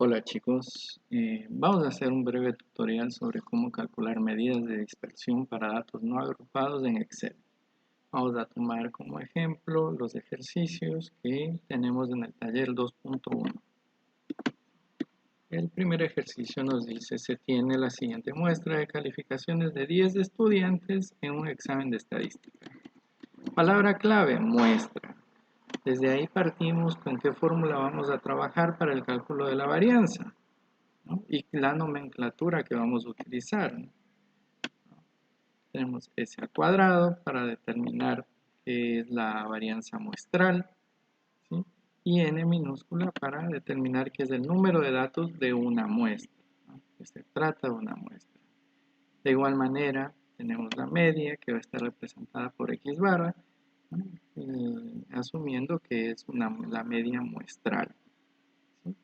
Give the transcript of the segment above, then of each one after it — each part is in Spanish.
Hola chicos, vamos a hacer un breve tutorial sobre cómo calcular medidas de dispersión para datos no agrupados en Excel. Vamos a tomar como ejemplo los ejercicios que tenemos en el taller 2.1. El primer ejercicio nos dice: se tiene la siguiente muestra de calificaciones de 10 estudiantes en un examen de estadística. Palabra clave: muestra. Desde ahí partimos con qué fórmula vamos a trabajar para el cálculo de la varianza, ¿no? Y la nomenclatura que vamos a utilizar, ¿no? Tenemos S al cuadrado para determinar qué es la varianza muestral, ¿sí? Y N minúscula para determinar qué es el número de datos de una muestra, ¿no? Que se trata de una muestra. De igual manera, tenemos la media que va a estar representada por X barra, ¿no? Asumiendo que es la media muestral, ¿sí?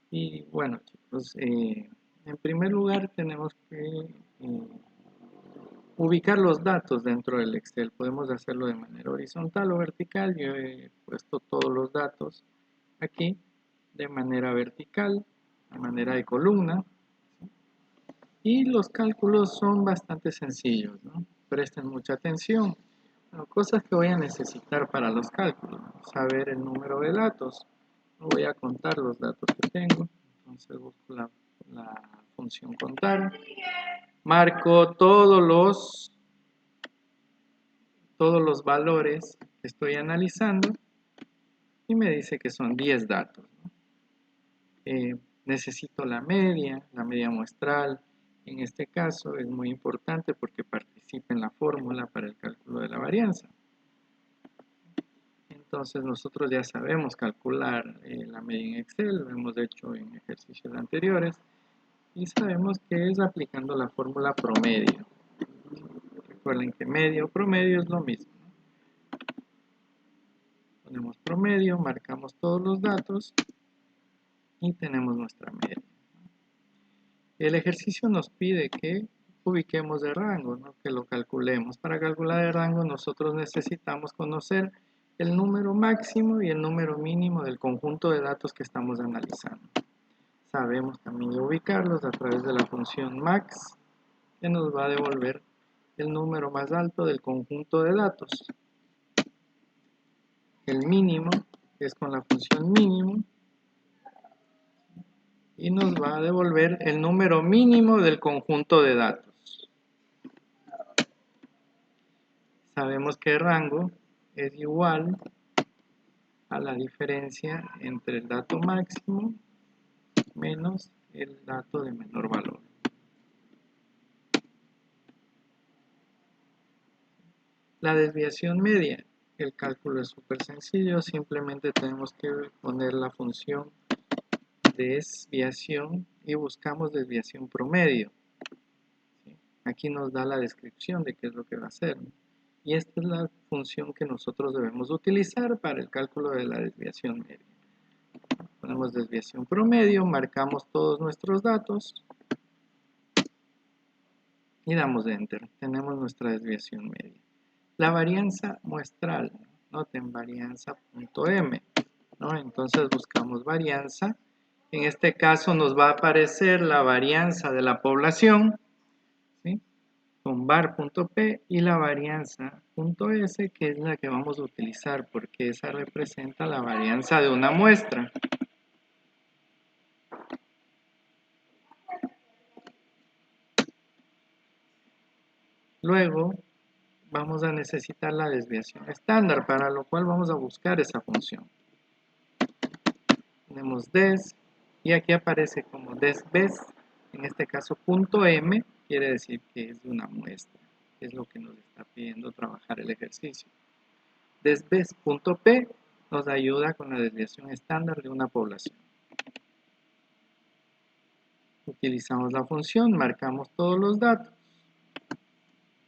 Y bueno, chicos, en primer lugar tenemos que ubicar los datos dentro del Excel. Podemos hacerlo de manera horizontal o vertical. Yo he puesto todos los datos aquí de manera vertical, de manera de columna, ¿sí? Y los cálculos son bastante sencillos, ¿no? Presten mucha atención. Bueno, cosas que voy a necesitar para los cálculos: saber el número de datos. Voy a contar los datos que tengo. Entonces busco la función contar. Marco todos los valores que estoy analizando y me dice que son 10 datos, ¿no? Necesito la media muestral. En este caso es muy importante porque participa en la fórmula para el cálculo de la varianza. Entonces nosotros ya sabemos calcular la media en Excel, lo hemos hecho en ejercicios anteriores, y sabemos que es aplicando la fórmula promedio. Recuerden que medio o promedio es lo mismo, ¿no? Ponemos promedio, marcamos todos los datos y tenemos nuestra media. El ejercicio nos pide que ubiquemos el rango, ¿no? Que lo calculemos. Para calcular el rango nosotros necesitamos conocer el número máximo y el número mínimo del conjunto de datos que estamos analizando. Sabemos también ubicarlos a través de la función max, que nos va a devolver el número más alto del conjunto de datos. El mínimo, que es con la función mínimo, y nos va a devolver el número mínimo del conjunto de datos. Sabemos que el rango es igual a la diferencia entre el dato máximo menos el dato de menor valor. La desviación media, el cálculo es súper sencillo, simplemente tenemos que poner la función desviación y buscamos desviación promedio, ¿sí? Aquí nos da la descripción de qué es lo que va a hacer, ¿no? Y esta es la función que nosotros debemos utilizar para el cálculo de la desviación media. Ponemos desviación promedio, marcamos todos nuestros datos y damos Enter. Tenemos nuestra desviación media. La varianza muestral, noten varianza.m, ¿no? Entonces buscamos varianza. En este caso nos va a aparecer la varianza de la población, ¿sí? Con var.p, y la varianza.s, que es la que vamos a utilizar porque esa representa la varianza de una muestra. Luego vamos a necesitar la desviación estándar, para lo cual vamos a buscar esa función. Tenemos des, y aquí aparece como desves, en este caso .m, quiere decir que es de una muestra, que es lo que nos está pidiendo trabajar el ejercicio. Desves.p nos ayuda con la desviación estándar de una población. Utilizamos la función, marcamos todos los datos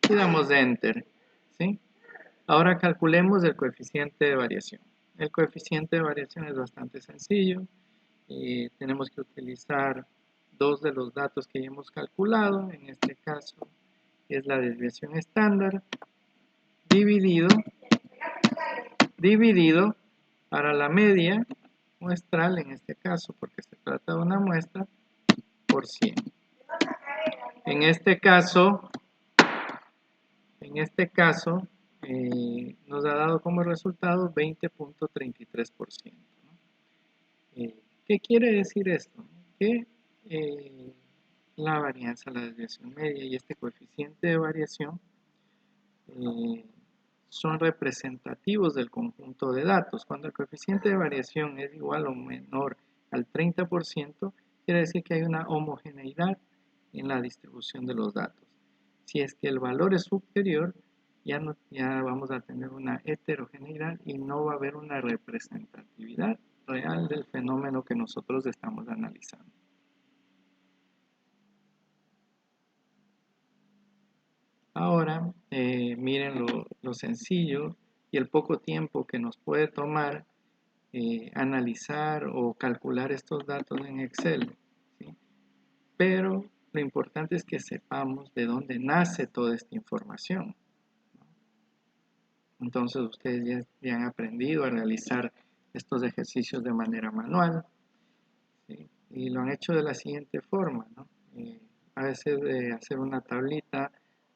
y damos Enter, ¿sí? Ahora calculemos el coeficiente de variación. El coeficiente de variación es bastante sencillo. Tenemos que utilizar dos de los datos que ya hemos calculado. En este caso es la desviación estándar dividido para la media muestral, en este caso, porque se trata de una muestra, por 100. En este caso, nos ha dado como resultado 20.33%. ¿Qué quiere decir esto? Que la varianza, la desviación media y este coeficiente de variación son representativos del conjunto de datos. Cuando el coeficiente de variación es igual o menor al 30%, quiere decir que hay una homogeneidad en la distribución de los datos. Si es que el valor es superior, ya vamos a tener una heterogeneidad y no va a haber una representatividad real del fenómeno que nosotros estamos analizando. Ahora, miren lo sencillo y el poco tiempo que nos puede tomar analizar o calcular estos datos en Excel, ¿sí? Pero lo importante es que sepamos de dónde nace toda esta información. Entonces ustedes ya han aprendido a realizar estos ejercicios de manera manual, ¿sí? Y lo han hecho de la siguiente forma, ¿no? A veces hacer una tablita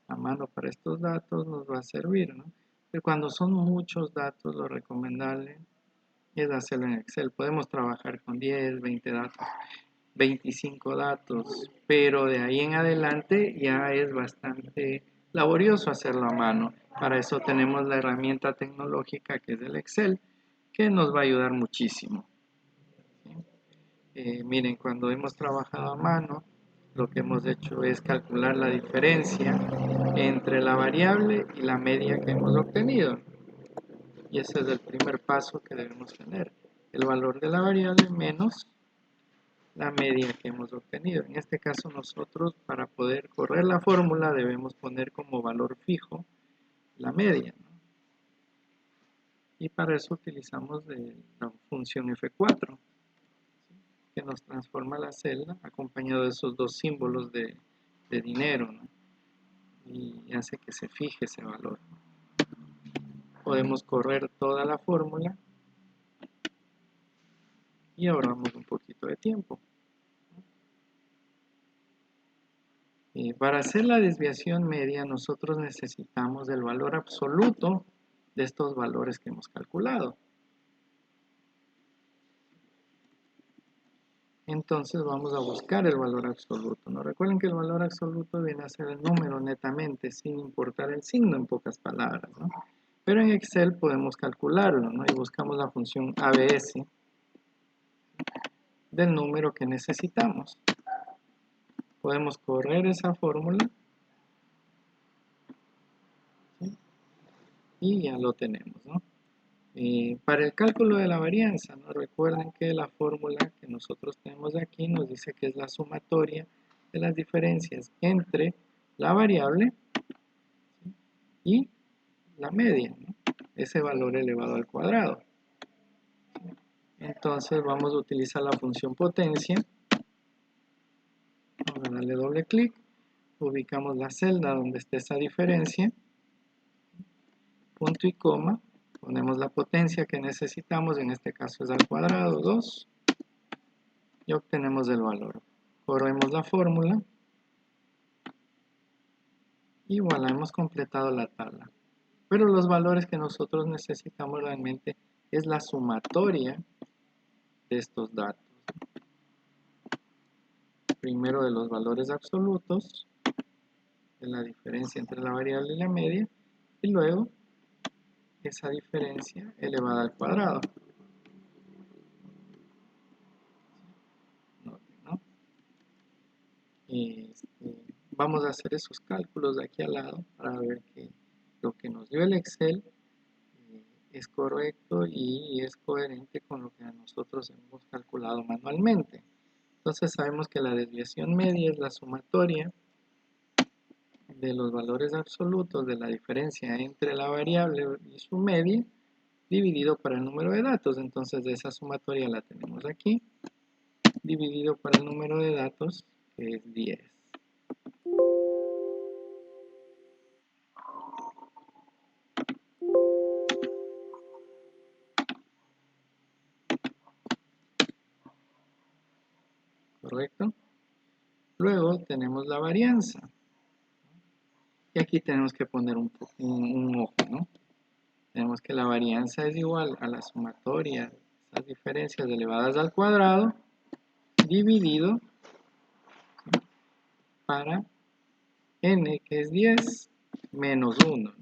a mano para estos datos nos va a servir, ¿no? Pero cuando son muchos datos, lo recomendable es hacerlo en Excel. Podemos trabajar con 10, 20 datos, 25 datos, pero de ahí en adelante ya es bastante laborioso hacerlo a mano. Para eso tenemos la herramienta tecnológica que es el Excel, que nos va a ayudar muchísimo. Miren, cuando hemos trabajado a mano, lo que hemos hecho es calcular la diferencia entre la variable y la media que hemos obtenido. Y ese es el primer paso que debemos tener. El valor de la variable menos la media que hemos obtenido. En este caso nosotros para poder correr la fórmula debemos poner como valor fijo la media, ¿no? Y para eso utilizamos la función F4, que nos transforma la celda acompañado de esos dos símbolos de dinero, ¿no? Y hace que se fije ese valor. Podemos correr toda la fórmula y ahorramos un poquito de tiempo. Para hacer la desviación media nosotros necesitamos el valor absoluto de estos valores que hemos calculado. Entonces vamos a buscar el valor absoluto, ¿no? Recuerden que el valor absoluto viene a ser el número netamente, sin importar el signo, en pocas palabras, ¿no? Pero en Excel podemos calcularlo, ¿no? Y buscamos la función ABS del número que necesitamos. Podemos correr esa fórmula, ¿sí? Y ya lo tenemos, ¿no? Para el cálculo de la varianza, ¿no? Recuerden que la fórmula que nosotros tenemos aquí nos dice que es la sumatoria de las diferencias entre la variable, ¿sí? Y la media, ¿no? Ese valor elevado al cuadrado. Entonces vamos a utilizar la función potencia. Vamos a darle doble clic, ubicamos la celda donde esté esa diferencia, punto y coma, ponemos la potencia que necesitamos, en este caso es al cuadrado 2, y obtenemos el valor. Corremos la fórmula y voilà, hemos completado la tabla. Pero los valores que nosotros necesitamos realmente es la sumatoria de estos datos. Primero de los valores absolutos, de la diferencia entre la variable y la media, y luego esa diferencia elevada al cuadrado. ¿No? Vamos a hacer esos cálculos de aquí al lado para ver que lo que nos dio el Excel es correcto y es coherente con lo que nosotros hemos calculado manualmente. Entonces sabemos que la desviación media es la sumatoria de los valores absolutos de la diferencia entre la variable y su media dividido por el número de datos. Entonces esa sumatoria la tenemos aquí, dividido por el número de datos, que es 10. ¿correcto? Luego tenemos la varianza. Y aquí tenemos que poner un ojo, ¿no? Tenemos que la varianza es igual a la sumatoria de esas diferencias elevadas al cuadrado dividido, ¿sí?, para n, que es 10, menos 1.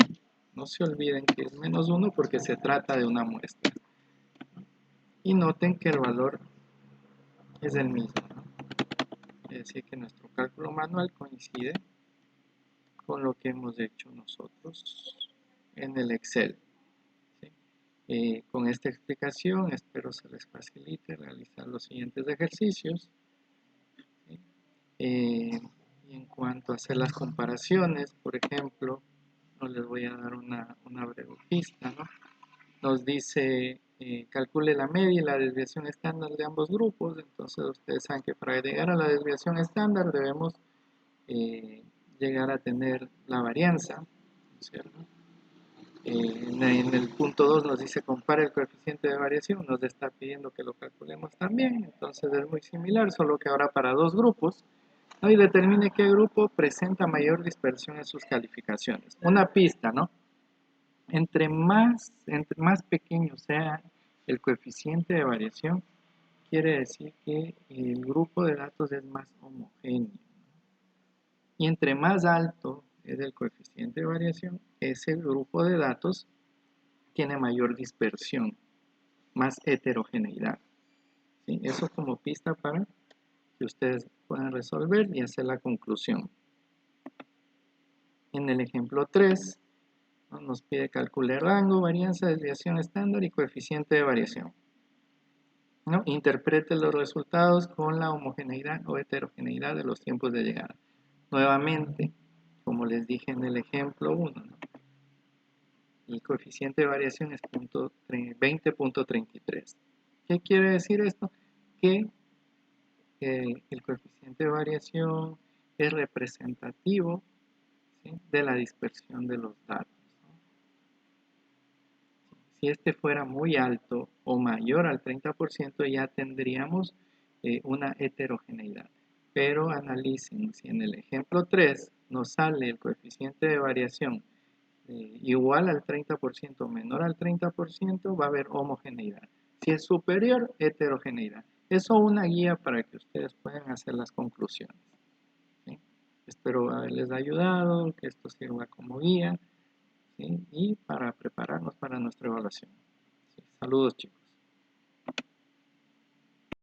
No se olviden que es menos 1 porque se trata de una muestra. Y noten que el valor es el mismo, ¿no? Es decir, que nuestro cálculo manual coincide con lo que hemos hecho nosotros en el Excel, ¿sí? Con esta explicación espero se les facilite realizar los siguientes ejercicios, ¿sí? Y en cuanto a hacer las comparaciones, por ejemplo, no les voy a dar una breve pista, ¿no? Nos dice, calcule la media y la desviación estándar de ambos grupos. Entonces ustedes saben que para llegar a la desviación estándar debemos llegar a tener la varianza, ¿cierto? En el punto 2 nos dice compare el coeficiente de variación, nos está pidiendo que lo calculemos también, entonces es muy similar, solo que ahora para dos grupos, ¿no? Y determine qué grupo presenta mayor dispersión en sus calificaciones. Una pista, ¿no? Entre más pequeño sea el coeficiente de variación, quiere decir que el grupo de datos es más homogéneo. Y entre más alto es el coeficiente de variación, ese grupo de datos tiene mayor dispersión, más heterogeneidad, ¿sí? Eso como pista para que ustedes puedan resolver y hacer la conclusión. En el ejemplo 3, ¿no?, nos pide calcular rango, varianza, desviación estándar y coeficiente de variación, ¿no? Interprete los resultados con la homogeneidad o heterogeneidad de los tiempos de llegada. Nuevamente, como les dije en el ejemplo 1, ¿no?, el coeficiente de variación es 20.33. ¿Qué quiere decir esto? Que el coeficiente de variación es representativo, ¿sí?, de la dispersión de los datos, ¿no? Si este fuera muy alto o mayor al 30%, ya tendríamos una heterogeneidad. Pero analicen, si en el ejemplo 3 nos sale el coeficiente de variación igual al 30% o menor al 30%, va a haber homogeneidad. Si es superior, heterogeneidad. Eso es una guía para que ustedes puedan hacer las conclusiones, ¿sí? Espero haberles ayudado, que esto sirva como guía, ¿sí?, y para prepararnos para nuestra evaluación, ¿sí? Saludos, chicos.